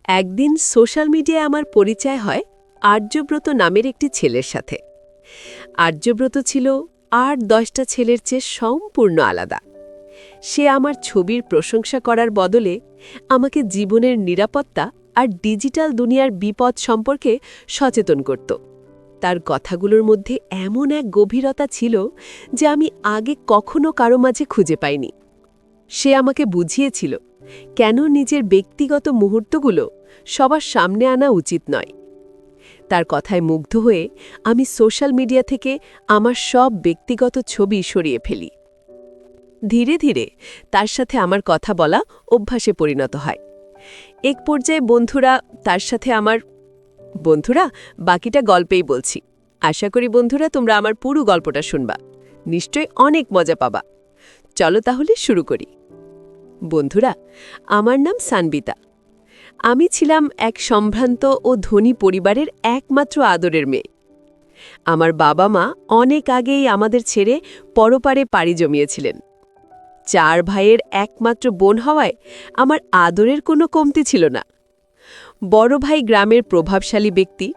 একদিন সোশ্যাল মিডিয়ায় আমার পরিচয় হয় আর্যব্রত নামের একটি ছেলের সাথে। আর্যব্রত ছিল ৮-১০টা ছেলের চেয়ে সম্পূর্ণ আলাদা। সে আমার ছবির প্রশংসা করার বদলে আমাকে জীবনের নিরাপত্তা আর ডিজিটাল দুনিয়ার বিপদ সম্পর্কে সচেতন করত। তার কথাগুলোর মধ্যে এমন এক গভীরতা ছিল যে আমি আগে কখনো কারো মাঝে খুঁজে পাইনি। সে আমাকে বুঝিয়েছিল কেন নিজের ব্যক্তিগত মুহূর্তগুলো সবার সামনে আনা উচিত নয়। তার কথায় মুগ্ধ হয়ে আমি সোশ্যাল মিডিয়া থেকে আমার সব ব্যক্তিগত ছবি সরিয়ে ফেলি। ধীরে ধীরে তার সাথে আমার কথা বলা অভ্যাসে পরিণত হয়। এক পর্যায়ে বন্ধুরা বাকিটা গল্পেই বলছি। আশা করি বন্ধুরা তোমরা আমার পুরো গল্পটা শুনবা, নিশ্চয়ই অনেক মজা পাবা। চলো তাহলে শুরু করি। বন্ধুরা, আমার নাম সানবিতা। আমি ছিলাম এক সম্ভ্রান্ত ও ধনী পরিবারের একমাত্র আদরের মেয়ে। আমার বাবা মা অনেক আগেই আমাদের ছেড়ে পরপারে পাড়ি জমিয়েছিলেন। 4 ভাইয়ের একমাত্র বোন হওয়ায় আমার আদরের কোনো কমতি ছিল না। বড় ভাই গ্রামের প্রভাবশালী ব্যক্তি,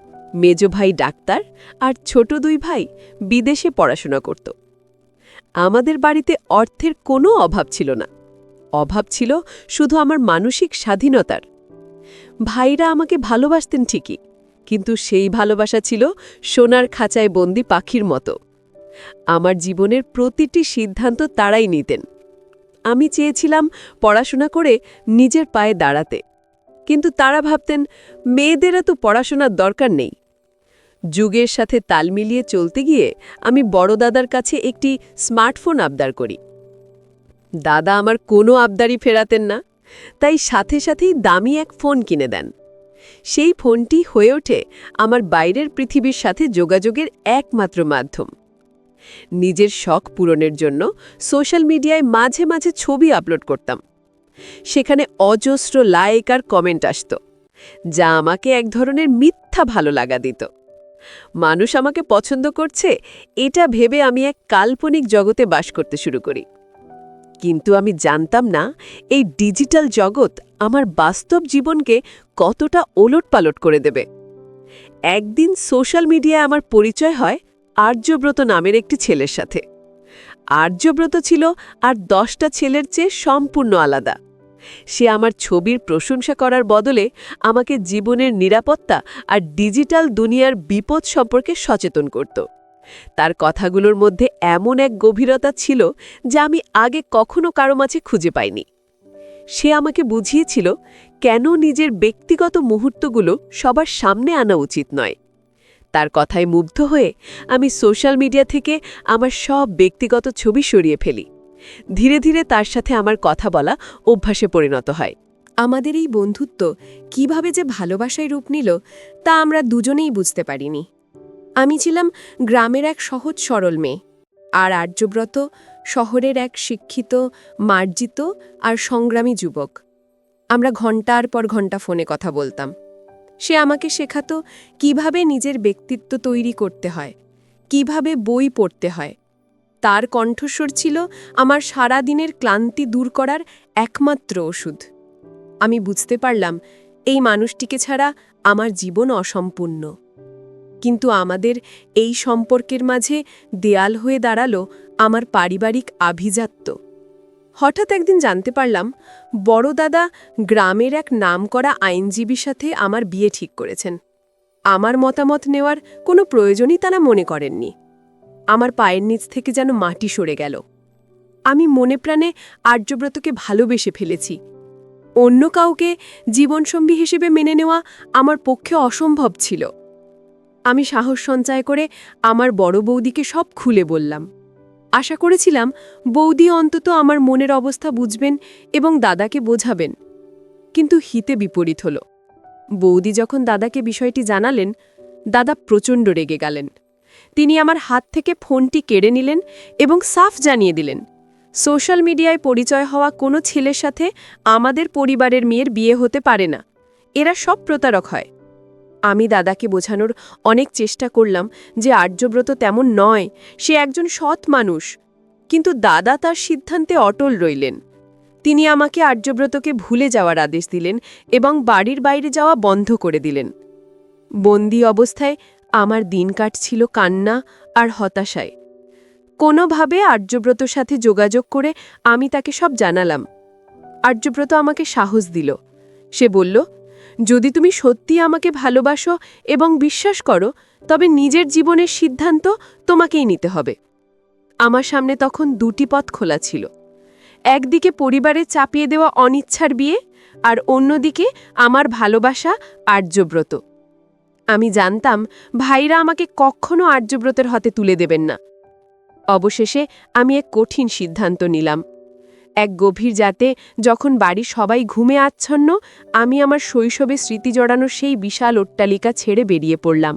মেজ ভাই ডাক্তার আর ছোট 2 ভাই বিদেশে পড়াশোনা করত। আমাদের বাড়িতে অর্থের কোনো অভাব ছিল না। অভাব ছিল শুধু আমার মানসিক স্বাধীনতার। ভাইরা আমাকে ভালোবাসতেন ঠিকই, কিন্তু সেই ভালোবাসা ছিল সোনার খাঁচায় বন্দি পাখির মতো। আমার জীবনের প্রতিটি সিদ্ধান্ত তারাই নিতেন। আমি চেয়েছিলাম পড়াশোনা করে নিজের পায়ে দাঁড়াতে, কিন্তু তারা ভাবতেন মেয়েদের তো পড়াশোনার দরকার নেই। যুগের সাথে তাল মিলিয়ে চলতে গিয়ে আমি বড় দাদার কাছে একটি স্মার্টফোন আবদার করি। দাদা আমার কোনো আবদারই ফেরাতেন না, তাই সাথে সাথেই দামি এক ফোন কিনে দেন। সেই ফোনটি হয়ে ওঠে আমার বাইরের পৃথিবীর সাথে যোগাযোগের একমাত্র মাধ্যম। নিজের শখ পূরণের জন্য সোশ্যাল মিডিয়ায় মাঝে মাঝে ছবি আপলোড করতাম। সেখানে অজস্র লাইক আর কমেন্ট আসত, যা আমাকে এক ধরনের মিথ্যা ভালো লাগা দিত। মানুষ আমাকে পছন্দ করছে এটা ভেবে আমি এক কাল্পনিক জগতে বাস করতে শুরু করি। কিন্তু আমি জানতাম না এই ডিজিটাল জগৎ আমার বাস্তব জীবনকে কতটা ওলটপালট করে দেবে। একদিন সোশ্যাল মিডিয়ায় আমার পরিচয় হয় আর্যব্রত নামের একটি ছেলের সাথে। আর্যব্রত ছিল আর 10টা ছেলের চেয়ে সম্পূর্ণ আলাদা। সে আমার ছবির প্রশংসা করার বদলে আমাকে জীবনের নিরাপত্তা আর ডিজিটাল দুনিয়ার বিপদ সম্পর্কে সচেতন করত। তার কথাগুলোর মধ্যে এমন এক গভীরতা ছিল যা আমি আগে কখনো কারো মাঝে খুঁজে পাইনি। সে আমাকে বুঝিয়েছিল কেন নিজের ব্যক্তিগত মুহূর্তগুলো সবার সামনে আনা উচিত নয়। তার কথায় মুগ্ধ হয়ে আমি সোশ্যাল মিডিয়া থেকে আমার সব ব্যক্তিগত ছবি সরিয়ে ফেলি। ধীরে ধীরে তার সাথে আমার কথা বলা অভ্যাসে পরিণত হয়। আমাদের এই বন্ধুত্ব কিভাবে যে ভালোবাসায় রূপ নিল তা আমরা দুজনেই বুঝতে পারিনি। আমি ছিলাম গ্রামের এক সহজ সরল মেয়ে, আর আর্যব্রত শহরের এক শিক্ষিত, মার্জিত আর সংগ্রামী যুবক। আমরা ঘণ্টার পর ঘণ্টা ফোনে কথা বলতাম। সে আমাকে শেখাতো কিভাবে নিজের ব্যক্তিত্ব তৈরি করতে হয়, কিভাবে বই পড়তে হয়। তার কণ্ঠস্বর ছিল আমার সারা দিনের ক্লান্তি দূর করার একমাত্র ওষুধ। আমি বুঝতে পারলাম এই মানুষটিকে ছাড়া আমার জীবন অসম্পূর্ণ। কিন্তু আমাদের এই সম্পর্কের মাঝে দেয়াল হয়ে দাঁড়ালো আমার পারিবারিক আভিজাত্য। হঠাৎ একদিন জানতে পারলাম বড় দাদা গ্রামের এক নামকরা আইনজীবীর সাথে আমার বিয়ে ঠিক করেছেন। আমার মতামত নেওয়ার কোনো প্রয়োজনই তারা মনে করেননি। আমার পায়ের নিচ থেকে যেন মাটি সরে গেল। আমি মনে প্রাণে আর্যব্রতকে ভালোবেসে ফেলেছি। অন্য কাউকে জীবনসঙ্গী হিসেবে মেনে নেওয়া আমার পক্ষে অসম্ভব ছিল। আমি সাহস সঞ্চয় করে আমার বড় বৌদিকে সব খুলে বললাম। আশা করেছিলাম বৌদি অন্তত আমার মনের অবস্থা বুঝবেন এবং দাদাকে বোঝাবেন, কিন্তু হিতে বিপরীত হল। বৌদি যখন দাদাকে বিষয়টি জানালেন, দাদা প্রচণ্ড রেগে গেলেন। তিনি আমার হাত থেকে ফোনটি কেড়ে নিলেন এবং সাফ জানিয়ে দিলেন, সোশ্যাল মিডিয়ায় পরিচয় হওয়া কোনো ছেলের সাথে আমাদের পরিবারের মেয়ের বিয়ে হতে পারে না। এরা সব প্রতারক হয়। আমি দাদাকে বোঝানোর অনেক চেষ্টা করলাম যে আর্যব্রত তেমন নয়, সে একজন সৎ মানুষ। কিন্তু দাদা তার সিদ্ধান্তে অটল রইলেন। তিনি আমাকে আর্যব্রতকে ভুলে যাওয়ার আদেশ দিলেন এবং বাড়ির বাইরে যাওয়া বন্ধ করে দিলেন। বন্দি অবস্থায় আমার দিন কাটছিল কান্না আর হতাশায়। কোনোভাবে আর্যব্রতর সাথে যোগাযোগ করে আমি তাকে সব জানালাম। আর্যব্রত আমাকে সাহস দিল। সে বলল, যদি তুমি সত্যি আমাকে ভালোবাসো এবং বিশ্বাস করো, তবে নিজের জীবনের সিদ্ধান্ত তোমাকেই নিতে হবে। আমার সামনে তখন দুটি পথ খোলা ছিল। একদিকে পরিবারে চাপিয়ে দেওয়া অনিচ্ছার বিয়ে, আর অন্যদিকে আমার ভালোবাসা আর্যব্রত। আমি জানতাম ভাইরা আমাকে কখনো আর্যব্রতের হাতে তুলে দেবেন না। অবশেষে আমি এক কঠিন সিদ্ধান্ত নিলাম। এক গভীর রাতে যখন বাড়ি সবাই ঘুমে আচ্ছন্ন, আমি আমার শৈশবে স্মৃতি জড়ানো সেই বিশাল অট্টালিকা ছেড়ে বেরিয়ে পড়লাম।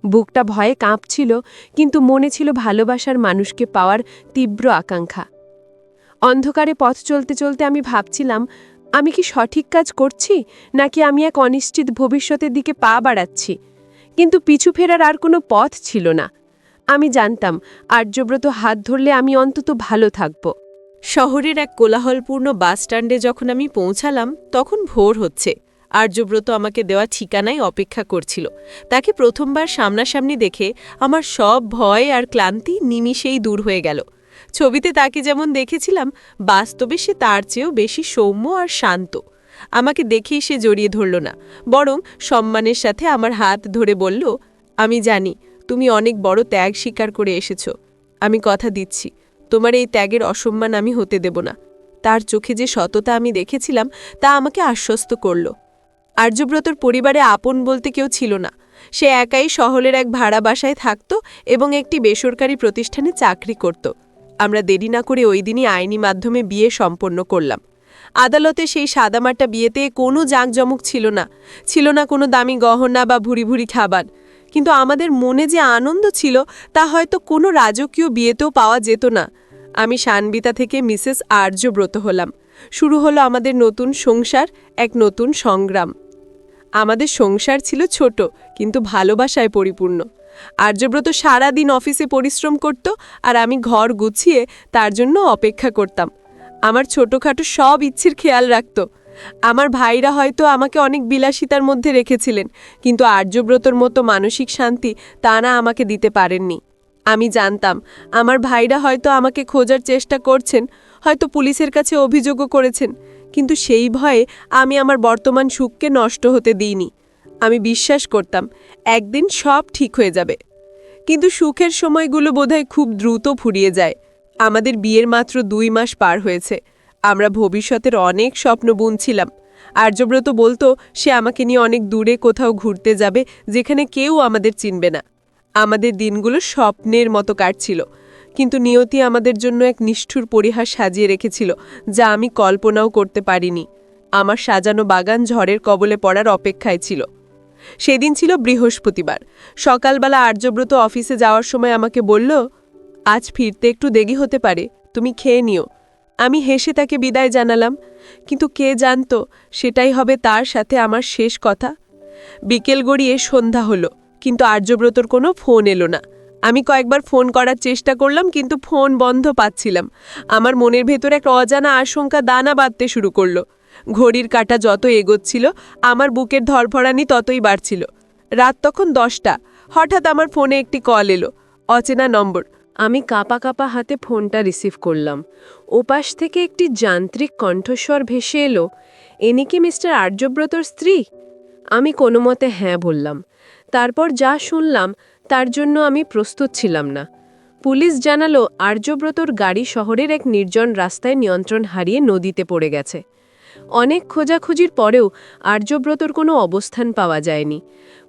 বুকটা ভয়ে কাঁপছিল, কিন্তু মনে ছিল ভালোবাসার মানুষকে পাওয়ার তীব্র আকাঙ্ক্ষা। অন্ধকারে পথ চলতে চলতে আমি ভাবছিলাম, আমি কি সঠিক কাজ করছি, নাকি আমি এক অনিশ্চিত ভবিষ্যতের দিকে পা বাড়াচ্ছি। কিন্তু পিছু ফেরার আর কোনো পথ ছিল না। আমি জানতাম আর্যব্রত হাত ধরলে আমি অন্তত ভালো থাকব। শহরের এক কোলাহলপূর্ণ বাসস্ট্যান্ডে যখন আমি পৌঁছালাম, তখন ভোর হচ্ছে। আর্যব্রত আমাকে দেওয়া ঠিকানায় অপেক্ষা করছিল। তাকে প্রথমবার সামনাসামনি দেখে আমার সব ভয় আর ক্লান্তি নিমিষেই দূর হয়ে গেল। ছবিতে তাকে যেমন দেখেছিলাম, বাস্তবে সে তার চেয়েও বেশি সৌম্য আর শান্ত। আমাকে দেখেই সে জড়িয়ে ধরল না, বরং সম্মানের সাথে আমার হাত ধরে বলল, আমি জানি তুমি অনেক বড় ত্যাগ স্বীকার করে এসেছ। আমি কথা দিচ্ছি, তোমার এই ত্যাগের অসম্মান আমি হতে দেব না। তার চোখে যে সততা আমি দেখেছিলাম, তা আমাকে আশ্বস্ত করল। আর্যব্রতর পরিবারে আপন বলতে কেউ ছিল না। সে একাই শহরের এক ভাড়া বাসায় থাকত এবং একটি বেসরকারি প্রতিষ্ঠানে চাকরি করত। আমরা দেরি না করে ওই দিনই আইনি মাধ্যমে বিয়ে সম্পন্ন করলাম। আদালতে সেই সাদামাটা বিয়েতে কোনো জাঁকজমক ছিল না, ছিল না কোনো দামি গহনা বা ভুরি ভুরি খাবার। কিন্তু আমাদের মনে যে আনন্দ ছিল, তা হয়তো কোনো রাজকীয় বিয়েতেও পাওয়া যেত না। আমি সানবিতা থেকে মিসেস আর্যব্রত হলাম। শুরু হলো আমাদের নতুন সংসার, এক নতুন সংগ্রাম। আমাদের সংসার ছিল ছোট, কিন্তু ভালোবাসায় পরিপূর্ণ। আর্যব্রত সারা দিন অফিসে পরিশ্রম করত, আর আমি ঘর গুছিয়ে তার জন্য অপেক্ষা করতাম। আমার ছোটখাটো সব ইচ্ছের খেয়াল রাখত। আমার ভাইরা হয়তো আমাকে অনেক বিলাসিতার মধ্যে রেখেছিলেন, কিন্তু আর্যব্রতর মতো মানসিক শান্তি তারা আমাকে দিতে পারেননি। আমি জানতাম আমার ভাইরা হয়তো আমাকে খোঁজার চেষ্টা করছেন, হয়তো পুলিশের কাছে অভিযোগও করেছেন, কিন্তু সেই ভয়ে আমি আমার বর্তমান সুখকে নষ্ট হতে দিইনি। আমি বিশ্বাস করতাম একদিন সব ঠিক হয়ে যাবে। কিন্তু সুখের সময়গুলো বোধহয় খুব দ্রুত ফুরিয়ে যায়। আমাদের বিয়ের মাত্র 2 মাস পার হয়েছে। আমরা ভবিষ্যতের অনেক স্বপ্ন বুনছিলাম। আর্যব্রত বলতো সে আমাকে নিয়ে অনেক দূরে কোথাও ঘুরতে যাবে, যেখানে কেউ আমাদের চিনবে না। আমাদের দিনগুলো স্বপ্নের মতো কাটছিল, কিন্তু নিয়তি আমাদের জন্য এক নিষ্ঠুর পরিহাস সাজিয়ে রেখেছিল, যা আমি কল্পনাও করতে পারিনি। আমার সাজানো বাগান ঝড়ের কবলে পড়ার অপেক্ষায় ছিল। সেদিন ছিল বৃহস্পতিবার। সকালবেলা আর্যব্রত অফিসে যাওয়ার সময় আমাকে বলল, আজ ফিরতে একটু দেরি হতে পারে, তুমি খেয়ে নিও। আমি হেসে তাকে বিদায় জানালাম, কিন্তু কে জানত সেটাই হবে তার সাথে আমার শেষ কথা। বিকেল গড়িয়ে সন্ধ্যা হলো, কিন্তু আর্যব্রতর কোনো ফোন এলো না। আমি কয়েকবার ফোন করার চেষ্টা করলাম, কিন্তু ফোন বন্ধ পাচ্ছিলাম। আমার মনের ভেতর এক অজানা আশঙ্কা দানা বাঁধতে শুরু করলো। ঘড়ির কাঁটা যত এগোচ্ছিল, আমার বুকের ধরফরানি ততই বাড়ছিল। রাত তখন 10টা। হঠাৎ আমার ফোনে একটি কল এলো, অচেনা নম্বর। আমি কাঁপা কাঁপা হাতে ফোনটা রিসিভ করলাম। ওপাশ থেকে একটি যান্ত্রিক কণ্ঠস্বর ভেসে এলো, এনি কি মিস্টার আর্যব্রতর স্ত্রী? আমি কোনো মতে হ্যাঁ বললাম। তারপর যা শুনলাম তার জন্য আমি প্রস্তুত ছিলাম না। পুলিশ জানালো আর্যব্রতর গাড়ি শহরের এক নির্জন রাস্তায় নিয়ন্ত্রণ হারিয়ে নদীতে পড়ে গেছে। অনেক খোঁজাখুঁজির পরেও আর্যব্রতর কোনো অবস্থান পাওয়া যায়নি।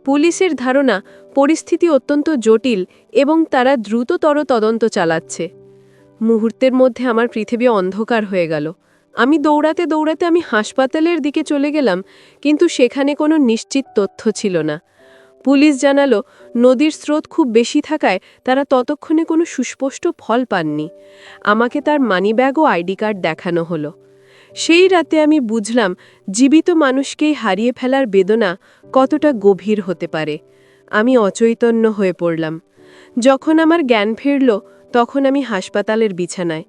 পুলিশের ধারণা পরিস্থিতি অত্যন্ত জটিল এবং তারা দ্রুততর তদন্ত চালাচ্ছে। মুহূর্তের মধ্যে আমার পৃথিবী অন্ধকার হয়ে গেল। আমি দৌড়াতে দৌড়াতে আমি হাসপাতালের দিকে চলে গেলাম, কিন্তু সেখানে কোনো নিশ্চিত তথ্য ছিল না। পুলিশ জানালো নদীর স্রোত খুব বেশি থাকায় তারা ততক্ষণে কোনো সুস্পষ্ট ফল পাননি। আমাকে তার মানিব্যাগ ও আইডি কার্ড দেখানো হলো। সেই রাতে আমি বুঝলাম জীবিত মানুষকেই হারিয়ে ফেলার বেদনা কতটা গভীর হতে পারে। আমি অচৈতন্য হয়ে পড়লাম। যখন আমার জ্ঞান ফিরল, তখন আমি হাসপাতালের বিছানায়।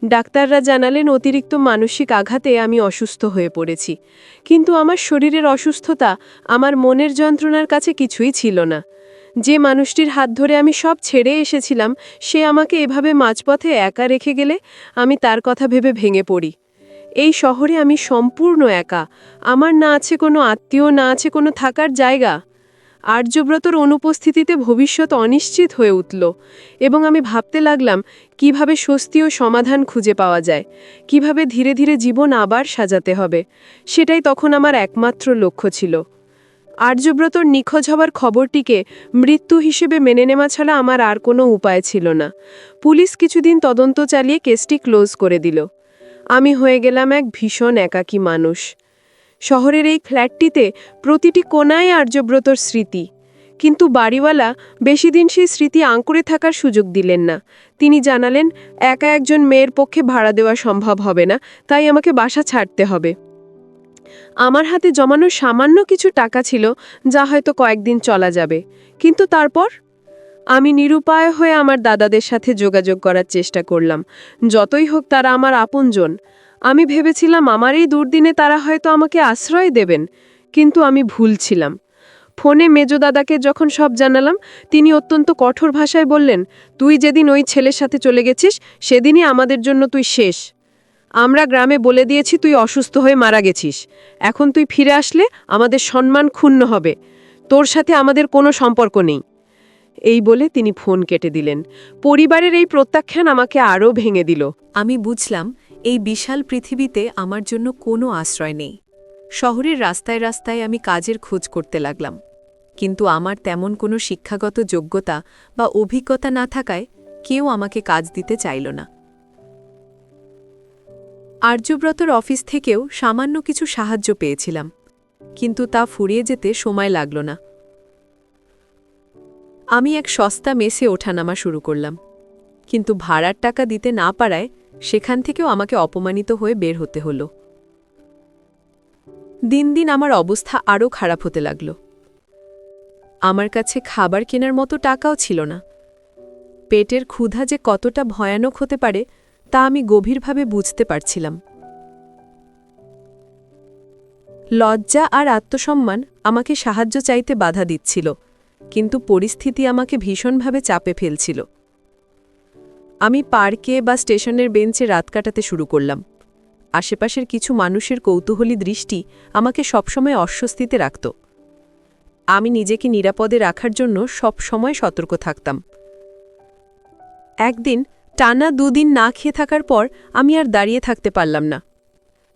ডাক্তাররা জানালেন অতিরিক্ত মানসিক আঘাতে আমি অসুস্থ হয়ে পড়েছি, কিন্তু আমার শরীরের অসুস্থতা আমার মনের যন্ত্রণার কাছে কিছুই ছিল না। যে মানুষটির হাত ধরে আমি সব ছেড়ে এসেছিলাম, সে আমাকে এভাবে মাঝপথে একা রেখে গেলে আমি তার কথা ভেবে ভেঙে পড়ি। এই শহরে আমি সম্পূর্ণ একা, আমার না আছে কোনো আত্মীয়, না আছে কোনো থাকার জায়গা। আর্যব্রতর অনুপস্থিতিতে ভবিষ্যৎ অনিশ্চিত হয়ে উঠল এবং আমি ভাবতে লাগলাম কিভাবে স্বস্তি ও সমাধান খুঁজে পাওয়া যায়, কিভাবে ধীরে ধীরে জীবন আবার সাজাতে হবে। সেটাই তখন আমার একমাত্র লক্ষ্য ছিল। আর্যব্রতর নিখোঁজ হওয়ার খবরটিকে মৃত্যু হিসেবে মেনে নেওয়া ছাড়া আমার আর কোনো উপায় ছিল না। পুলিশ কিছুদিন তদন্ত চালিয়ে কেসটি ক্লোজ করে দিল। আমি হয়ে গেলাম এক ভীষণ একাকী মানুষ। শহরের এই ফ্ল্যাটটিতে প্রতিটি কোণায় আর্যব্রতর স্মৃতি, কিন্তু বাড়িওয়ালা বেশি দিন সেই স্মৃতি আঁকড়ে থাকার সুযোগ দিলেন না। তিনি জানালেন একা একজন মেয়ের পক্ষে ভাড়া দেওয়া সম্ভব হবে না, তাই আমাকে বাসা ছাড়তে হবে। আমার হাতে জমানো সামান্য কিছু টাকা ছিল, যা হয়তো কয়েকদিন চলা যাবে, কিন্তু তারপর আমি নিরুপায় হয়ে আমার দাদাদের সাথে যোগাযোগ করার চেষ্টা করলাম। যতই হোক তারা আমার আপনজন। আমি ভেবেছিলাম আমার এই দুর্দিনে তারা হয়তো আমাকে আশ্রয় দেবেন, কিন্তু আমি ভুল ছিলাম। ফোনে মেজো দাদাকে যখন সব জানালাম, তিনি অত্যন্ত কঠোর ভাষায় বললেন, তুই যেদিন ওই ছেলের সাথে চলে গেছিস সেদিনই আমাদের জন্য তুই শেষ। আমরা গ্রামে বলে দিয়েছি তুই অসুস্থ হয়ে মারা গেছিস। এখন তুই ফিরে আসলে আমাদের সম্মান ক্ষুণ্ণ হবে। তোর সাথে আমাদের কোনো সম্পর্ক নেই। এই বলে তিনি ফোন কেটে দিলেন। পরিবারের এই প্রত্যাখ্যান আমাকে আরও ভেঙে দিল। আমি বুঝলাম এই বিশাল পৃথিবীতে আমার জন্য কোনো আশ্রয় নেই। শহরের রাস্তায় রাস্তায় আমি কাজের খোঁজ করতে লাগলাম, কিন্তু আমার তেমন কোনো শিক্ষাগত যোগ্যতা বা অভিজ্ঞতা না থাকায় কেউ আমাকে কাজ দিতে চাইল না। আর্যব্রতর অফিস থেকেও সামান্য কিছু সাহায্য পেয়েছিলাম, কিন্তু তা ফুরিয়ে যেতে সময় লাগল না। আমি এক সস্তা মেসে ওঠানামা শুরু করলাম, কিন্তু ভাড়ার টাকা দিতে না পারায় সেখান থেকেও আমাকে অপমানিত হয়ে বের হতে হলো। দিন দিন আমার অবস্থা আরও খারাপ হতে লাগল। আমার কাছে খাবার কেনার মতো টাকাও ছিল না। পেটের ক্ষুধা যে কতটা ভয়ানক হতে পারে তা আমি গভীরভাবে বুঝতে পারছিলাম। লজ্জা আর আত্মসম্মান আমাকে সাহায্য চাইতে বাধা দিচ্ছিল, কিন্তু পরিস্থিতি আমাকে ভীষণভাবে চাপে ফেলছিল। আমি পার্কে বা স্টেশনের বেঞ্চে রাত কাটাতে শুরু করলাম। আশেপাশের কিছু মানুষের কৌতূহলী দৃষ্টি আমাকে সবসময় অস্বস্তিতে রাখত। আমি নিজেকে নিরাপদে রাখার জন্য সবসময় সতর্ক থাকতাম। একদিন টানা 2 দিন না খেয়ে থাকার পর আমি আর দাঁড়িয়ে থাকতে পারলাম না।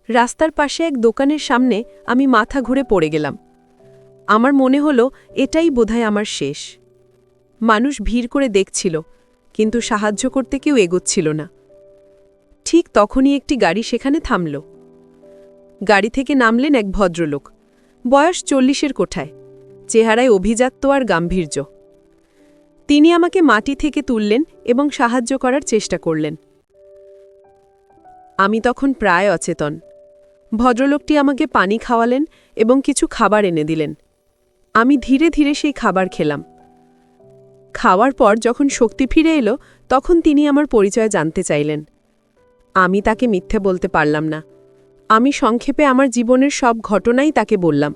রাস্তার পাশে এক দোকানের সামনে আমি মাথা ঘুরে পড়ে গেলাম। আমার মনে হলো এটাই বোধহয় আমার শেষ। মানুষ ভিড় করে দেখছিল, কিন্তু সাহায্য করতে কেউ এগোচ্ছিল না। ঠিক তখনই একটি গাড়ি সেখানে থামল। গাড়ি থেকে নামলেন এক ভদ্রলোক, বয়স 40-এর কোঠায়, চেহারায় অভিজাত্য আর গাম্ভীর্য। তিনি আমাকে মাটি থেকে তুললেন এবং সাহায্য করার চেষ্টা করলেন। আমি তখন প্রায় অচেতন। ভদ্রলোকটি আমাকে পানি খাওয়ালেন এবং কিছু খাবার এনে দিলেন। আমি ধীরে ধীরে সেই খাবার খেলাম। খাওয়ার পর যখন শক্তি ফিরে এলো, তখন তিনি আমার পরিচয় জানতে চাইলেন। আমি তাকে মিথ্যে বলতে পারলাম না। আমি সংক্ষেপে আমার জীবনের সব ঘটনাই তাকে বললাম।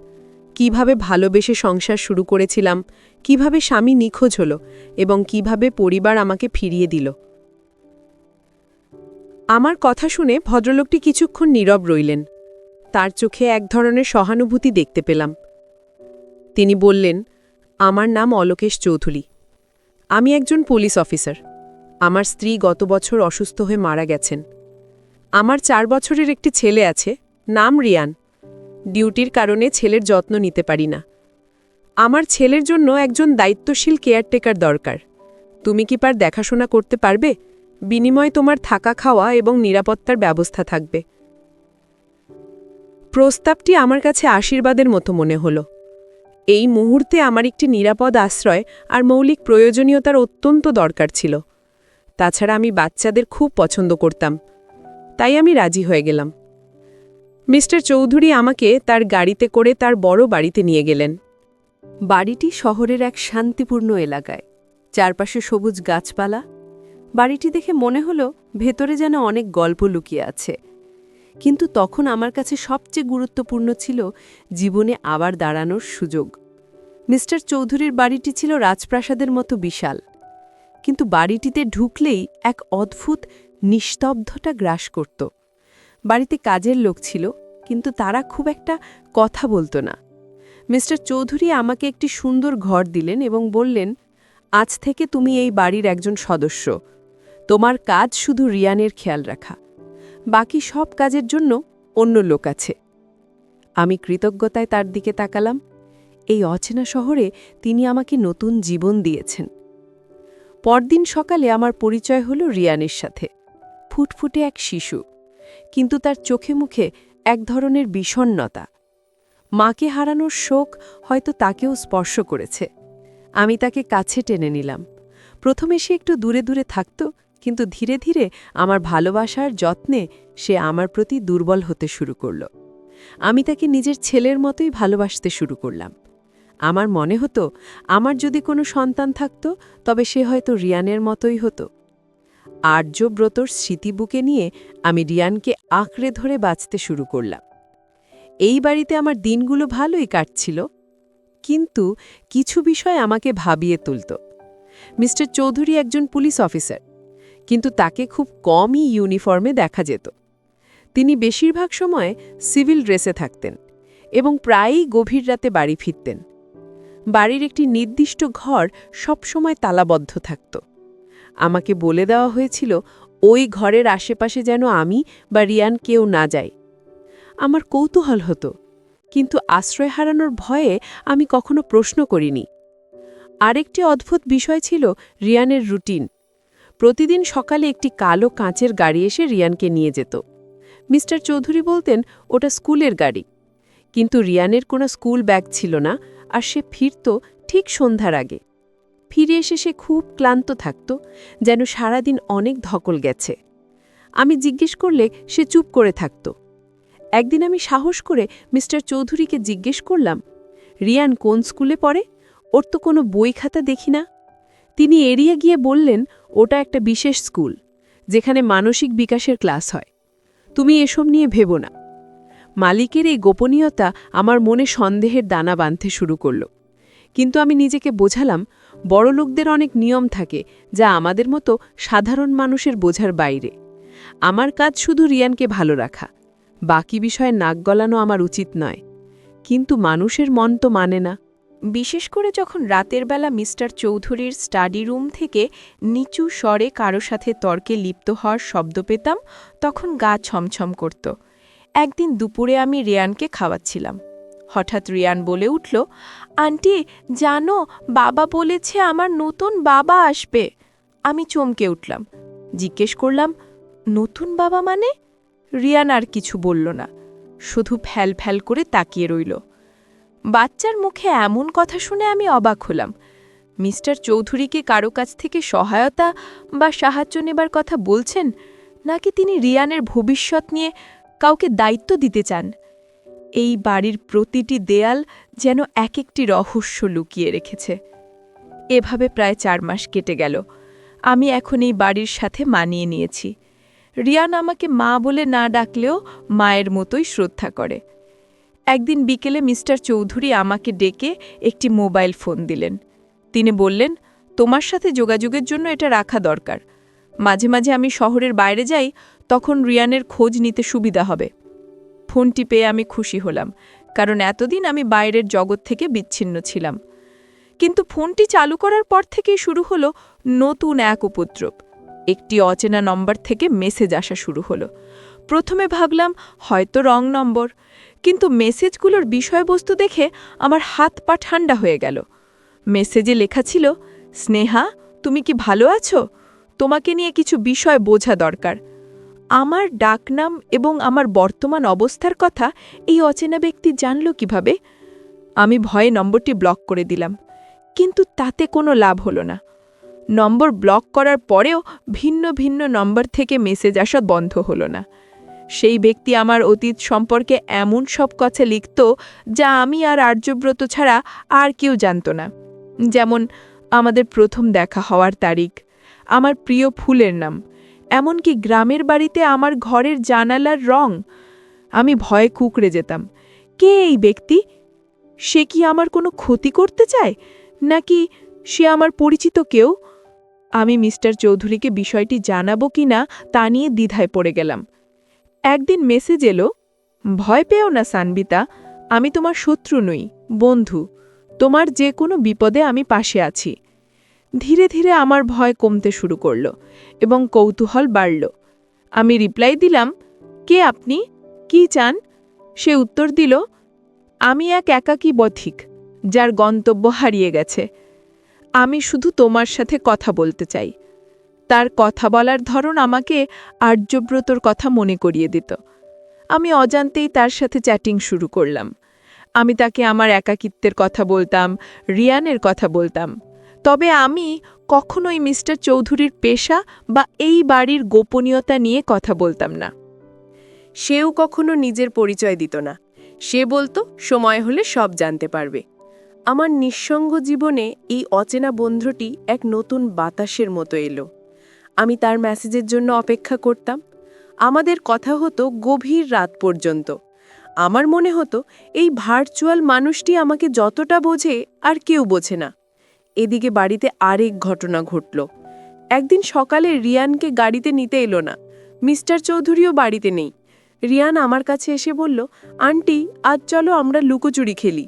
কিভাবে ভালোবেসে সংসার শুরু করেছিলাম, কিভাবে স্বামী নিখোঁজ হল এবং কিভাবে পরিবার আমাকে ফিরিয়ে দিল। আমার কথা শুনে ভদ্রলোকটি কিছুক্ষণ নীরব রইলেন। তার চোখে এক ধরনের সহানুভূতি দেখতে পেলাম। তিনি বললেন, আমার নাম অলোকেশ চৌধুরী। আমি একজন পুলিশ অফিসার। আমার স্ত্রী গত বছর অসুস্থ হয়ে মারা গেছেন। আমার 4 বছরের একটি ছেলে আছে, নাম রিয়ান। ডিউটির কারণে ছেলের যত্ন নিতে পারি না। আমার ছেলের জন্য একজন দায়িত্বশীল কেয়ারটেকার দরকার। তুমি কি পার দেখাশোনা করতে পারবে? বিনিময়ে তোমার থাকা খাওয়া এবং নিরাপত্তার ব্যবস্থা থাকবে। প্রস্তাবটি আমার কাছে আশীর্বাদের মতো মনে হলো। এই মুহূর্তে আমার একটি নিরাপদ আশ্রয় আর মৌলিক প্রয়োজনীয়তার অত্যন্ত দরকার ছিল। তাছাড়া আমি বাচ্চাদের খুব পছন্দ করতাম, তাই আমি রাজি হয়ে গেলাম। মিস্টার চৌধুরী আমাকে তার গাড়িতে করে তার বড় বাড়িতে নিয়ে গেলেন। বাড়িটি শহরের এক শান্তিপূর্ণ এলাকায়, চারপাশে সবুজ গাছপালা, বাড়িটি দেখে মনে হলো ভেতরে যেন অনেক গল্প লুকিয়ে আছে। কিন্তু তখন আমার কাছে সবচেয়ে গুরুত্বপূর্ণ ছিল জীবনে আবার দাঁড়ানোর সুযোগ। মিস্টার চৌধুরীর বাড়িটি ছিল রাজপ্রাসাদের মতো বিশাল, কিন্তু বাড়িটিতে ঢুকলেই এক অদ্ভুত নিস্তব্ধতা গ্রাস করত। বাড়িতে কাজের লোক ছিল, কিন্তু তারা খুব একটা কথা বলতো না। মিস্টার চৌধুরী আমাকে একটি সুন্দর ঘর দিলেন এবং বললেন, আজ থেকে তুমি এই বাড়ির একজন সদস্য। তোমার কাজ শুধু রিয়ানের খেয়াল রাখা, বাকি সব কাজের জন্য অন্য লোক আছে। আমি কৃতজ্ঞতায় তার দিকে তাকালাম। এই অচেনা শহরে তিনি আমাকে নতুন জীবন দিয়েছেন। পরদিন সকালে আমার পরিচয় হলো রিয়ানের সাথে। ফুটফুটে এক শিশু, কিন্তু তার চোখে মুখে এক ধরনের বিষণ্ণতা। মাকে হারানোর শোক হয়তো তাকেও স্পর্শ করেছে। আমি তাকে কাছে টেনে নিলাম। প্রথমে সে একটু দূরে দূরে থাকত, কিন্তু ধীরে ধীরে আমার ভালোবাসার যত্নে সে আমার প্রতি দুর্বল হতে শুরু করল। আমি তাকে নিজের ছেলের মতোই ভালোবাসতে শুরু করলাম। আমার মনে হতো আমার যদি কোনো সন্তান থাকত, তবে সে হয়তো রিয়ানের মতোই হতো। আর্যব্রতর স্মৃতি বুকে নিয়ে আমি রিয়ানকে আঁকড়ে ধরে বাঁচতে শুরু করলাম। এই বাড়িতে আমার দিনগুলো ভালোই কাটছিল, কিন্তু কিছু বিষয় আমাকে ভাবিয়ে তুলত। মিস্টার চৌধুরী একজন পুলিশ অফিসার, কিন্তু তাকে খুব কমই ইউনিফর্মে দেখা যেত। তিনি বেশিরভাগ সময় সিভিল ড্রেসে থাকতেন এবং প্রায়ই গভীর রাতে বাড়ি ফিরতেন। বাড়ির একটি নির্দিষ্ট ঘর সবসময় তালাবদ্ধ থাকত। আমাকে বলে দেওয়া হয়েছিল ওই ঘরের আশেপাশে যেন আমি বা রিয়ান কেউ না যাই। আমার কৌতূহল হতো, কিন্তু আশ্রয় হারানোর ভয়ে আমি কখনো প্রশ্ন করিনি। আরেকটি অদ্ভুত বিষয় ছিল রিয়ানের রুটিন। প্রতিদিন সকালে একটি কালো কাঁচের গাড়ি এসে রিয়ানকে নিয়ে যেত। মিস্টার চৌধুরী বলতেন ওটা স্কুলের গাড়ি, কিন্তু রিয়ানের কোনো স্কুল ব্যাগ ছিল না, আর সে ফিরত ঠিক সন্ধ্যার আগে। ফিরে এসে সে খুব ক্লান্ত থাকত, যেন সারাদিন অনেক ধকল গেছে। আমি জিজ্ঞেস করলে সে চুপ করে থাকত। একদিন আমি সাহস করে মিস্টার চৌধুরীকে জিজ্ঞেস করলাম, রিয়ান কোন স্কুলে পড়ে? ওর তো কোনো বই খাতা দেখি না। তিনি এড়িয়ে গিয়ে বললেন, ওটা একটা বিশেষ স্কুল, যেখানে মানসিক বিকাশের ক্লাস হয়। তুমি এসব নিয়ে ভেবো না। মালিকের এই গোপনীয়তা আমার মনে সন্দেহের দানা বাঁধতে শুরু করল। কিন্তু আমি নিজেকে বোঝালাম, বড়লোকদের অনেক নিয়ম থাকে যা আমাদের মতো সাধারণ মানুষের বোঝার বাইরে। আমার কাজ শুধু রিয়ানকে ভালো রাখা, বাকি বিষয়ে নাক গলানো আমার উচিত নয়। কিন্তু মানুষের মন তো মানে না। বিশেষ করে যখন রাতের বেলা মিস্টার চৌধুরীর স্টাডি রুম থেকে নিচু স্বরে কারো সাথে তর্কে লিপ্ত হওয়ার শব্দ পেতাম, তখন গা ছমছম করত। একদিন দুপুরে আমি রিয়ানকে খাওয়াচ্ছিলাম। হঠাৎ রিয়ান বলে উঠল, আন্টি জানো, বাবা বলেছে আমার নতুন বাবা আসবে। আমি চমকে উঠলাম। জিজ্ঞেস করলাম, নতুন বাবা মানে? রিয়ান আর কিছু বলল না, শুধু ফ্যাল ফ্যাল করে তাকিয়ে রইল। বাচ্চার মুখে এমন কথা শুনে আমি অবাক হলাম। মিস্টার চৌধুরীকে কারো কাছ থেকে সহায়তা বা সাহায্য নেবার কথা বলছেন, নাকি তিনি রিয়ানের ভবিষ্যৎ নিয়ে কাউকে দায়িত্ব দিতে চান? এই বাড়ির প্রতিটি দেয়াল যেন এক একটি রহস্য লুকিয়ে রেখেছে। এভাবে প্রায় 4 মাস কেটে গেল। আমি এখন এই বাড়ির সাথে মানিয়ে নিয়েছি। রিয়ান আমাকে মা বলে না ডাকলেও মায়ের মতোই শ্রদ্ধা করে। একদিন বিকেলে মিস্টার চৌধুরী আমাকে ডেকে একটি মোবাইল ফোন দিলেন। তিনি বললেন, তোমার সাথে যোগাযোগের জন্য এটা রাখা দরকার। মাঝে মাঝে আমি শহরের বাইরে যাই, তখন রিয়ানের খোঁজ নিতে সুবিধা হবে। ফোনটি পেয়ে আমি খুশি হলাম, কারণ এতদিন আমি বাইরের জগৎ থেকে বিচ্ছিন্ন ছিলাম। কিন্তু ফোনটি চালু করার পর থেকেই শুরু হলো নতুন এক উপদ্রব। একটি অচেনা নম্বর থেকে মেসেজ আসা শুরু হলো। প্রথমে ভাবলাম হয়তো রং নম্বর, কিন্তু মেসেজগুলোর বিষয়বস্তু দেখে আমার হাত পা ঠান্ডা হয়ে গেল। মেসেজে লেখা ছিল, স্নেহা তুমি কি ভালো আছো? তোমাকে নিয়ে কিছু বিষয় বোঝা দরকার। আমার ডাকনাম এবং আমার বর্তমান অবস্থার কথা এই অচেনা ব্যক্তি জানল কিভাবে? আমি ভয়ে নম্বরটি ব্লক করে দিলাম, কিন্তু তাতে কোনো লাভ হলো না। নম্বর ব্লক করার পরেও ভিন্ন ভিন্ন নম্বর থেকে মেসেজ আসা বন্ধ হলো না। সেই ব্যক্তি আমার অতীত সম্পর্কে এমন সব কথা লিখত যা আমি আর আর্যব্রত ছাড়া আর কেউ জানত না। যেমন আমাদের প্রথম দেখা হওয়ার তারিখ, আমার প্রিয় ফুলের নাম, এমনকি গ্রামের বাড়িতে আমার ঘরের জানালার রং। আমি ভয়ে কুঁকড়ে যেতাম। কে এই ব্যক্তি? সে কি আমার কোনো ক্ষতি করতে চায়, নাকি সে আমার পরিচিত কেউ? আমি মিস্টার চৌধুরীকে বিষয়টি জানাবো কিনা তা নিয়ে দ্বিধায় পড়ে গেলাম। একদিন মেসেজ এলো, ভয় পেও না সানবিতা, আমি তোমার শত্রু নই, বন্ধু। তোমার যে কোনো বিপদে আমি পাশে আছি। ধীরে ধীরে আমার ভয় কমতে শুরু করল এবং কৌতূহল বাড়ল। আমি রিপ্লাই দিলাম, কে আপনি, কি চান? সে উত্তর দিল, আমি এক একাকী পথিক, যার গন্তব্য হারিয়ে গেছে। আমি শুধু তোমার সাথে কথা বলতে চাই। তার কথা বলার ধরন আমাকে আর্যব্রতর কথা মনে করিয়ে দিত। আমি অজান্তেই তার সাথে চ্যাটিং শুরু করলাম। আমি তাকে আমার একাকিত্বের কথা বলতাম, রিয়ানের কথা বলতাম। তবে আমি কখনোই মিস্টার চৌধুরীর পেশা বা এই বাড়ির গোপনীয়তা নিয়ে কথা বলতাম না। সেও কখনো নিজের পরিচয় দিত না। সে বলতো সময় হলে সব জানতে পারবে। আমার নিঃসঙ্গ জীবনে এই অচেনা বন্ধুটি এক নতুন বাতাসের মতো এলো। আমি তার মেসেজের জন্য অপেক্ষা করতাম। আমাদের কথা হতো গভীর রাত পর্যন্ত। আমার মনে হতো এই ভার্চুয়াল মানুষটি আমাকে যতটা বোঝে আর কেউ বোঝে না। এদিকে বাড়িতে আরেক ঘটনা ঘটল। একদিন সকালে রিয়ানকে গাড়িতে নিতে এলো না। মিস্টার চৌধুরীও বাড়িতে নেই। রিয়ান আমার কাছে এসে বলল, আন্টি, আজ চলো আমরা লুকোচুরি খেলি।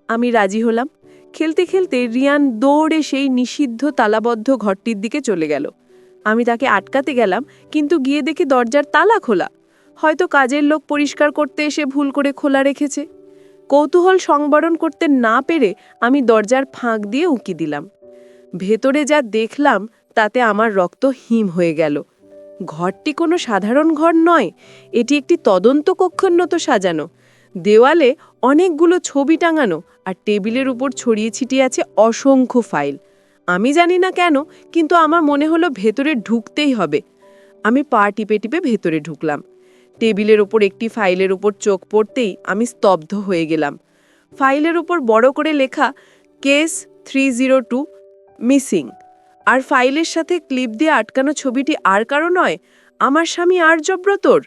আমি রাজি হলাম। খেলতে খেলতে রিয়ান দৌড়ে সেই নিষিদ্ধ তালাবদ্ধ ঘরটির দিকে চলে গেল। আমি তাকে আটকাতে গেলাম, কিন্তু গিয়ে দেখি দরজার তালা খোলা। হয়তো কাজের লোক পরিষ্কার করতে এসে ভুল করে খোলা রেখেছে। কৌতূহল সংবরণ করতে না পেরে আমি দরজার ফাঁক দিয়ে উঁকি দিলাম। ভেতরে যা দেখলাম তাতে আমার রক্ত হিম হয়ে গেল। ঘরটি কোনো সাধারণ ঘর নয়, এটি একটি তদন্ত কক্ষের মতো সাজানো। দেওয়ালে অনেকগুলো ছবি টাঙানো আর টেবিলের উপর ছড়িয়ে ছিটিয়ে আছে অসংখ্য ফাইল। আমি জানি না কেন, কিন্তু আমার মনে হলো ভেতরে ঢুকতেই হবে। আমি পা টিপে টিপে ভেতরে ঢুকলাম। টেবিলের ওপর একটি ফাইলের উপর চোখ পড়তেই আমি স্তব্ধ হয়ে গেলাম। ফাইলের উপর বড় করে লেখা কেস 302 মিসিং। আর ফাইলের সাথে ক্লিপ দিয়ে আটকানো ছবিটি আর কারো নয়, আমার স্বামী আর্যব্রতর।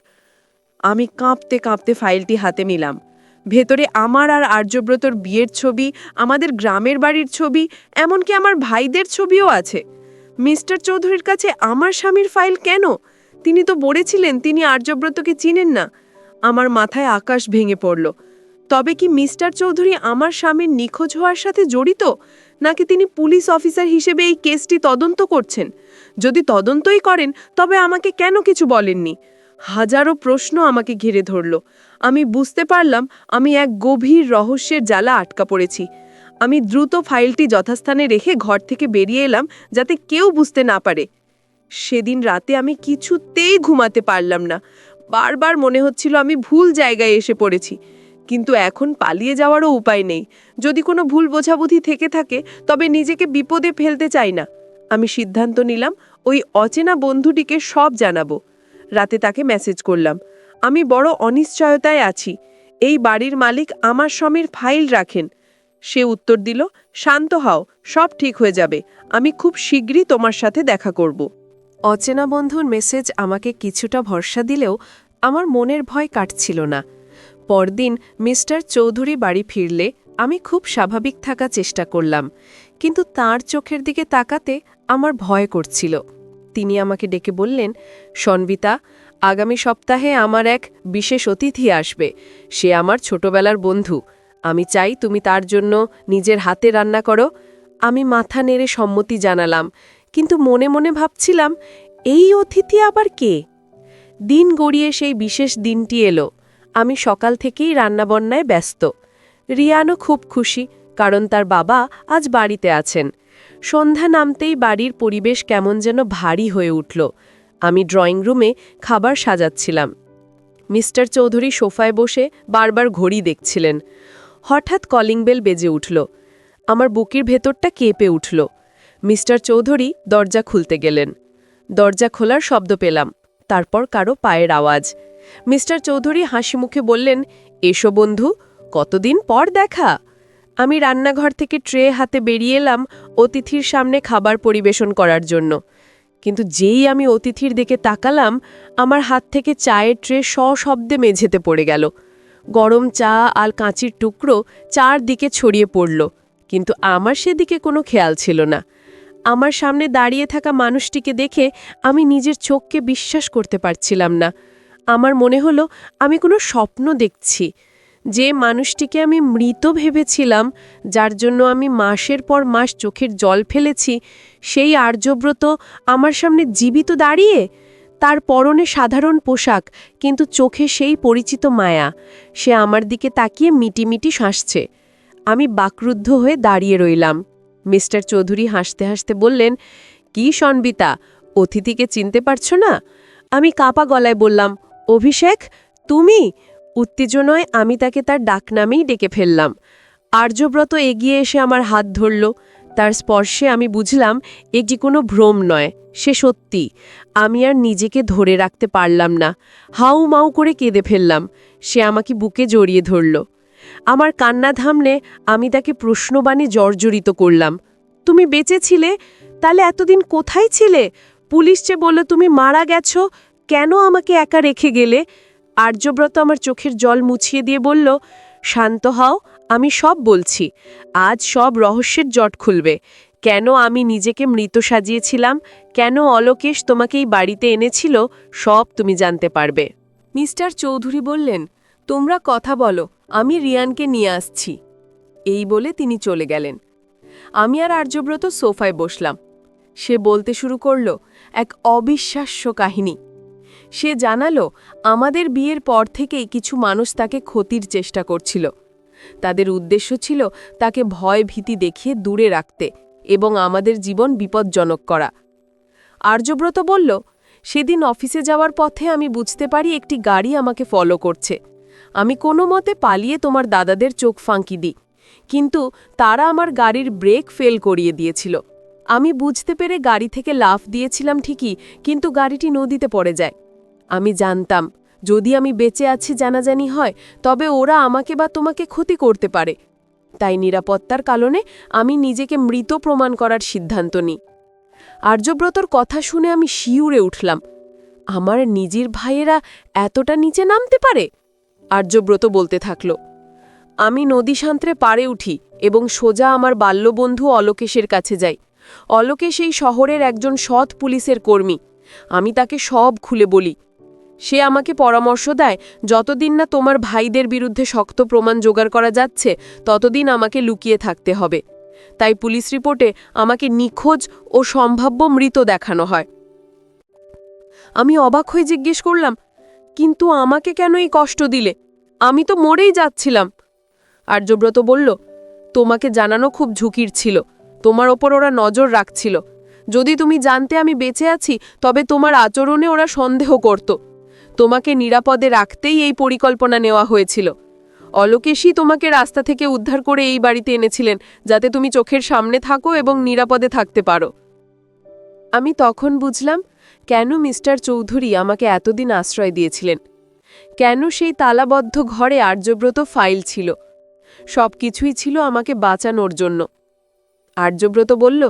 আমি কাঁপতে কাঁপতে ফাইলটি হাতে নিলাম। ভেতরে আমার আর আর্যব্রতর বিয়ের ছবি, আমাদের গ্রামের বাড়ির ছবি, এমনকি আমার ভাইদের ছবিও আছে। মিস্টার চৌধুরীর কাছে আমার স্বামীর ফাইল কেন? তিনি তো বলেছিলেন তিনি আর্যব্রতকে চিনেন না। আমার মাথায় আকাশ ভেঙে পড়ল। তবে কি মিস্টার চৌধুরী আমার স্বামীর নিখোঁজ হওয়ার সাথে জড়িত, নাকি তিনি পুলিশ অফিসার হিসেবে এই কেসটি তদন্ত করছেন? যদি তদন্তই করেন, তবে আমাকে কেন কিছু বলেননি? হাজারো প্রশ্ন আমাকে ঘিরে ধরল। আমি বুঝতে পারলাম আমি এক গভীর রহস্যের জ্বালা আটকা পড়েছি। আমি দ্রুত ফাইলটি যথাস্থানে রেখে ঘর থেকে বেরিয়ে এলাম, যাতে কেউ বুঝতে না পারে। সেদিন রাতে আমি কিছুতেই ঘুমাতে পারলাম না। বারবার মনে হচ্ছিল আমি ভুল জায়গায় এসে পড়েছি। কিন্তু এখন পালিয়ে যাওয়ারও উপায় নেই। যদি কোনো ভুল বোঝাবুঝি থেকে থাকে, তবে নিজেকে বিপদে ফেলতে চাই না। আমি সিদ্ধান্ত নিলাম ওই অচেনা বন্ধুটিকে সব জানাবো। রাতে তাকে মেসেজ করলাম, আমি বড় অনিশ্চয়তায় আছি। এই বাড়ির মালিক আমার স্বামীর ফাইল রাখেন। সে উত্তর দিল, শান্ত হও, সব ঠিক হয়ে যাবে। আমি খুব শীঘ্রই তোমার সাথে দেখা করব। অচেনা বন্ধুর মেসেজ আমাকে কিছুটা ভরসা দিলেও আমার মনের ভয় কাটছিল না। পরদিন মিস্টার চৌধুরী বাড়ি ফিরলে আমি খুব স্বাভাবিক থাকার চেষ্টা করলাম, কিন্তু তার চোখের দিকে তাকাতে আমার ভয় করছিল। তিনি আমাকে ডেকে বললেন, সনবিতা, আগামী সপ্তাহে আমার এক বিশেষ অতিথি আসবে। সে আমার ছোটবেলার বন্ধু। আমি চাই তুমি তার জন্য নিজের হাতে রান্না করো। আমি মাথা নেড়ে সম্মতি জানালাম, কিন্তু মনে মনে ভাবছিলাম, এই অতিথি আবার কে? দিন গড়িয়ে সেই বিশেষ দিনটি এলো। আমি সকাল থেকেই রান্নাবান্নায় ব্যস্ত। রিয়ানও খুব খুশি, কারণ তার বাবা আজ বাড়িতে আছেন। সন্ধ্যা নামতেই বাড়ির পরিবেশ কেমন যেন ভারী হয়ে উঠল। আমি ড্রয়িং রুমে খাবার সাজাচ্ছিলাম। মিস্টার চৌধুরী সোফায় বসে বারবার ঘড়ি দেখছিলেন। হঠাৎ কলিং বেল বেজে উঠল। আমার বুকের ভেতরটা কেঁপে উঠল। মিস্টার চৌধুরী দরজা খুলতে গেলেন। দরজা খোলার শব্দ পেলাম, তারপর কারো পায়ের আওয়াজ। মিস্টার চৌধুরী হাসি মুখে বললেন, এসো বন্ধু, কতদিন পর দেখা। আমি রান্নাঘর থেকে ট্রে হাতে বেরিয়ে এলাম অতিথির সামনে খাবার পরিবেশন করার জন্য। কিন্তু যেই আমি অতিথির দিকে তাকালাম আমার হাত থেকে চায়ের ট্রে সশব্দে মেঝেতে পড়ে গেল। গরম চা আর কাঁচির টুকরো চারদিকে ছড়িয়ে পড়ল, কিন্তু আমার সেদিকে কোনো খেয়াল ছিল না। আমার সামনে দাঁড়িয়ে থাকা মানুষটিকে দেখে আমি নিজের চোখকে বিশ্বাস করতে পারছিলাম না। আমার মনে হলো আমি কোনো স্বপ্ন দেখছি। যে মানুষটিকে আমি মৃত ভেবেছিলাম, যার জন্য আমি মাসের পর মাস চোখের জল ফেলেছি, সেই আর্যব্রত আমার সামনে জীবিত দাঁড়িয়ে। তার পরনে সাধারণ পোশাক, কিন্তু চোখে সেই পরিচিত মায়া। সে আমার দিকে তাকিয়ে মিটিমিটি হাসছে। আমি বাকরুদ্ধ হয়ে দাঁড়িয়ে রইলাম। মিস্টার চৌধুরী হাসতে হাসতে বললেন, কি সন্বিতা, অতিথিকে চিনতে পারছো না? আমি কাঁপা গলায় বললাম, অভিষেক, তুমি? উত্তেজনায় আমি তাকে তার ডাকনামেই ডেকে ফেললাম। আর্যব্রত এগিয়ে এসে আমার হাত ধরল। তার স্পর্শে আমি বুঝলাম এটি কোনো ভ্রম নয়, সে সত্যি। আমি আর নিজেকে ধরে রাখতে পারলাম না, হাউ মাউ করে কেঁদে ফেললাম। সে আমাকে বুকে জড়িয়ে ধরল। আমার কান্না থামলে আমি তাকে প্রশ্নবাণে জর্জরিত করলাম, তুমি বেঁচে ছিলে? তাহলে এতদিন কোথায় ছিলে? পুলিশ যে বলল তুমি মারা গেছো, কেন আমাকে একা রেখে গেলে? আর্যব্রত আমার চোখের জল মুছিয়ে দিয়ে বলল, শান্ত হও, আমি সব বলছি। আজ সব রহস্যের জট খুলবে। কেন আমি নিজেকে মৃত সাজিয়েছিলাম, কেন অলোকেশ তোমাকে এই বাড়িতে এনেছিল, সব তুমি জানতে পারবে। মিস্টার চৌধুরী বললেন, তোমরা কথা বলো, আমি রিয়ানকে নিয়ে আসছি। এই বলে তিনি চলে গেলেন। আমি আর আর্যব্রত সোফায় বসলাম। সে বলতে শুরু করল এক অবিশ্বাস্য কাহিনী। সে জানালো আমাদের বিয়ের পর থেকেই কিছু মানুষ তাকে ক্ষতির চেষ্টা করছিল। তাদের উদ্দেশ্য ছিল তাকে ভয় ভীতি দেখিয়ে দূরে রাখতে এবং আমাদের জীবন বিপজ্জনক করা। আর্যব্রত বলল, সেদিন অফিসে যাওয়ার পথে আমি বুঝতে পারি একটি গাড়ি আমাকে ফলো করছে। আমি কোনো মতে পালিয়ে তোমার দাদাদের চোখ ফাঁকি দিই, কিন্তু তারা আমার গাড়ির ব্রেক ফেল করিয়ে দিয়েছিল। আমি বুঝতে পেরে গাড়ি থেকে লাফ দিয়েছিলাম ঠিকই, কিন্তু গাড়িটি নদীতে পড়ে যায়। আমি জানতাম যদি আমি বেঁচে আছি জানাজানি হয়, তবে ওরা আমাকে বা তোমাকে ক্ষতি করতে পারে। তাই নিরাপত্তার কারণে আমি নিজেকে মৃত প্রমাণ করার সিদ্ধান্ত নিই। আর্যব্রতর কথা শুনে আমি শিউরে উঠলাম। আমার নিজের ভাইয়েরা এতটা নিচে নামতে পারে? আর্যব্রত বলতে থাকল, আমি নদী সাঁতরে পাড়ে উঠি এবং সোজা আমার বাল্যবন্ধু অলোকেশের কাছে যাই। অলোকেশ এই শহরের একজন সৎ পুলিশের কর্মী। আমি তাকে সব খুলে বলি। সে আমাকে পরামর্শ দেয়, যতদিন না তোমার ভাইদের বিরুদ্ধে শক্ত প্রমাণ জোগাড় করা যাচ্ছে, ততদিন আমাকে লুকিয়ে থাকতে হবে। তাই পুলিশ রিপোর্টে আমাকে নিখোঁজ ও সম্ভাব্য মৃত দেখানো হয়। আমি অবাক হয়ে জিজ্ঞেস করলাম, কিন্তু আমাকে কেন এই কষ্ট দিলে? আমি তো মরেই যাচ্ছিলাম। আর্যব্রত বলল, তোমাকে জানানো খুব ঝুঁকির ছিল। তোমার ওপর ওরা নজর রাখছিল। যদি তুমি জানতে আমি বেঁচে আছি, তবে তোমার আচরণে ওরা সন্দেহ করত। তোমাকে নিরাপদে রাখতেই এই পরিকল্পনা নেওয়া হয়েছিল। অলোকেশই তোমাকে রাস্তা থেকে উদ্ধার করে এই বাড়িতে এনেছিলেন, যাতে তুমি চোখের সামনে থাকো এবং নিরাপদে থাকতে পারো। আমি তখন বুঝলাম কেন মিস্টার চৌধুরী আমাকে এতদিন আশ্রয় দিয়েছিলেন, কেন সেই তালাবদ্ধ ঘরে আর্যব্রত ফাইল ছিল। সব কিছুই ছিল আমাকে বাঁচানোর জন্য। আর্যব্রত বলল,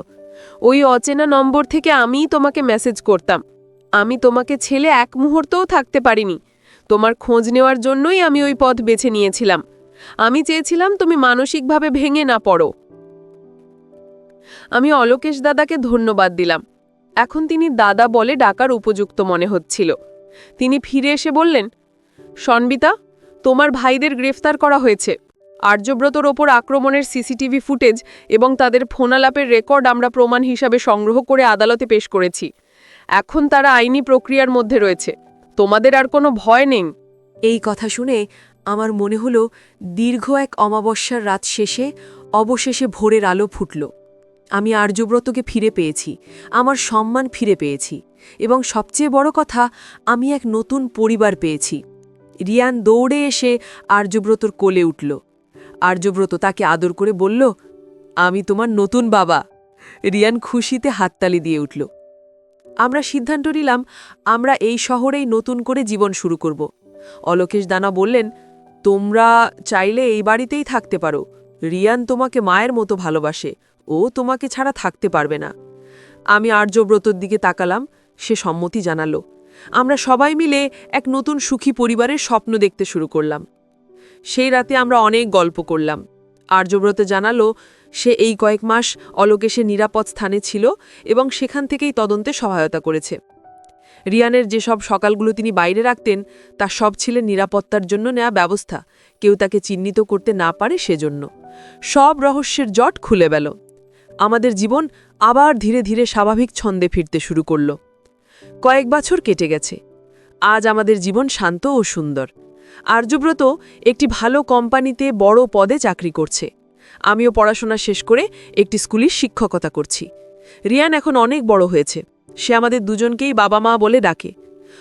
ওই অচেনা নম্বর থেকে আমিই তোমাকে মেসেজ করতাম। আমি তোমাকে ছেলে এক মুহূর্তও থাকতে পারিনি। তোমার খোঁজ নেওয়ার জন্যই আমি ওই পথ বেছে নিয়েছিলাম। আমি চেয়েছিলাম তুমি মানসিকভাবে ভেঙে না পড়ো। আমি অলোকেশ দাদাকে ধন্যবাদ দিলাম। এখন তিনি দাদা বলে ডাকার উপযুক্ত মনে হচ্ছিল। তিনি ফিরে এসে বললেন, সন্বিতা, তোমার ভাইদের গ্রেফতার করা হয়েছে। আর্যব্রতর ওপর আক্রমণের সিসিটিভি ফুটেজ এবং তাদের ফোনালাপের রেকর্ড আমরা প্রমাণ হিসাবে সংগ্রহ করে আদালতে পেশ করেছি। এখন তারা আইনি প্রক্রিয়ার মধ্যে রয়েছে। তোমাদের আর কোনো ভয় নেই। এই কথা শুনে আমার মনে হলো দীর্ঘ এক অমাবস্যার রাত শেষে অবশেষে ভোরের আলো ফুটল। আমি আর্যব্রতকে ফিরে পেয়েছি, আমার সম্মান ফিরে পেয়েছি, এবং সবচেয়ে বড় কথা, আমি এক নতুন পরিবার পেয়েছি। রিয়ান দৌড়ে এসে আর্যব্রতর কোলে উঠল। আর্যব্রত তাকে আদর করে বলল, আমি তোমার নতুন বাবা। রিয়ান খুশিতে হাততালি দিয়ে উঠল। আমরা সিদ্ধান্ত নিলাম আমরা এই শহরেই নতুন করে জীবন শুরু করব। অলোকেশ দানা বললেন, তোমরা চাইলে এই বাড়িতেই থাকতে পারো। রিয়ান তোমাকে মায়ের মতো ভালোবাসে, ও তোমাকে ছাড়া থাকতে পারবে না। আমি আর্যব্রতর দিকে তাকালাম, সে সম্মতি জানালো। আমরা সবাই মিলে এক নতুন সুখী পরিবারের স্বপ্ন দেখতে শুরু করলাম। সেই রাতে আমরা অনেক গল্প করলাম। আর্যব্রত জানালো সে এই কয়েক মাস অলোকেশে নিরাপদ স্থানে ছিল এবং সেখান থেকেই তদন্তে সহায়তা করেছে। রিয়ানের যেসব সকালগুলো তিনি বাইরে রাখতেন তা সব ছিলেন নিরাপত্তার জন্য নেওয়া ব্যবস্থা, কেউ তাকে চিহ্নিত করতে না পারে সেজন্য। সব রহস্যের জট খুলে গেল। আমাদের জীবন আবার ধীরে ধীরে স্বাভাবিক ছন্দে ফিরতে শুরু করল। কয়েক বছর কেটে গেছে। আজ আমাদের জীবন শান্ত ও সুন্দর। আর্যব্রত একটি ভালো কোম্পানিতে বড় পদে চাকরি করছে। আমিও পড়াশোনা শেষ করে একটি স্কুলের শিক্ষকতা করছি। রিয়ান এখন অনেক বড় হয়েছে। সে আমাদের দুজনকেই বাবা মা বলে ডাকে।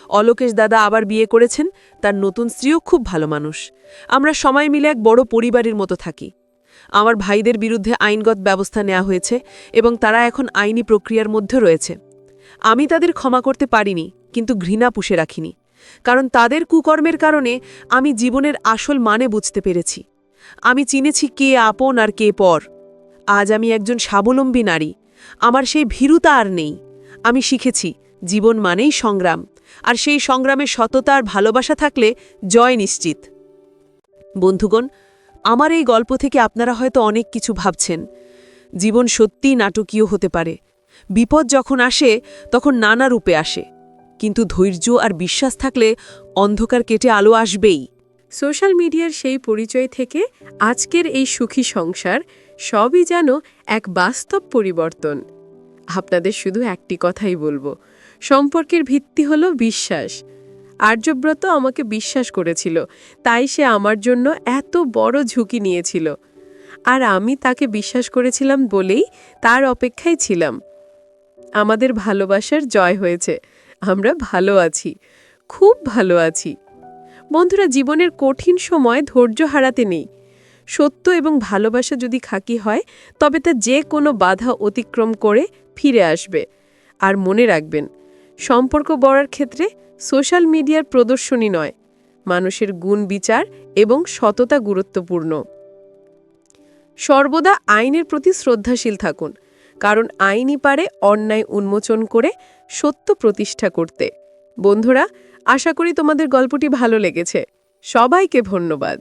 অলোকেশ দাদা আবার বিয়ে করেছেন, তার নতুন স্ত্রীও খুব ভালো মানুষ। আমরা সবাই মিলে এক বড় পরিবারের মতো থাকি। আমার ভাইদের বিরুদ্ধে আইনগত ব্যবস্থা নেওয়া হয়েছে এবং তারা এখন আইনি প্রক্রিয়ার মধ্যে রয়েছে। আমি তাদের ক্ষমা করতে পারিনি, কিন্তু ঘৃণা পুষে রাখিনি, কারণ তাদের কুকর্মের কারণে আমি জীবনের আসল মানে বুঝতে পেরেছি। আমি চিনেছি কে আপন আর কে পর। আজ আমি একজন স্বাবলম্বী নারী। আমার সেই ভীরুতা আর নেই। আমি শিখেছি জীবন মানেই সংগ্রাম, আর সেই সংগ্রামে সততা আর ভালোবাসা থাকলে জয় নিশ্চিত। বন্ধুগণ, আমার এই গল্প থেকে আপনারা হয়তো অনেক কিছু ভাবছেন। জীবন সত্যিই নাটকীয় হতে পারে। বিপদ যখন আসে তখন নানা রূপে আসে, কিন্তু ধৈর্য আর বিশ্বাস থাকলে অন্ধকার কেটে আলো আসবেই। সোশ্যাল মিডিয়ার সেই পরিচয় থেকে আজকের এই সুখী সংসার সবই যেন এক বাস্তব পরিবর্তন। আপনাদের শুধু একটি কথাই বলবো, সম্পর্কের ভিত্তি হলো বিশ্বাস। আর্যব্রত আমাকে বিশ্বাস করেছিল, তাই সে আমার জন্য এত বড় ঝুঁকি নিয়েছিল। আর আমি তাকে বিশ্বাস করেছিলাম বলেই তার অপেক্ষায় ছিলাম। আমাদের ভালোবাসার জয় হয়েছে। আমরা ভালো আছি, খুব ভালো আছি। বন্ধুরা, জীবনের কঠিন সময় ধৈর্য হারাতে নেই। সত্য এবং ভালোবাসা যদি খাঁটি হয়, তবে তা যে কোনো বাধা অতিক্রম করে ফিরে আসবে। আর মনে রাখবেন, সম্পর্ক গড়ার ক্ষেত্রে সোশ্যাল মিডিয়ার প্রদর্শনী নয়, মানুষের গুণ বিচার এবং সততা গুরুত্বপূর্ণ। সর্বদা আইনের প্রতি শ্রদ্ধাশীল থাকুন, কারণ আইনই পারে অন্যায় উন্মোচন করে সত্য প্রতিষ্ঠা করতে। বন্ধুরা, আশা করি তোমাদের গল্পটি ভালো লেগেছে। সবাইকে ধন্যবাদ।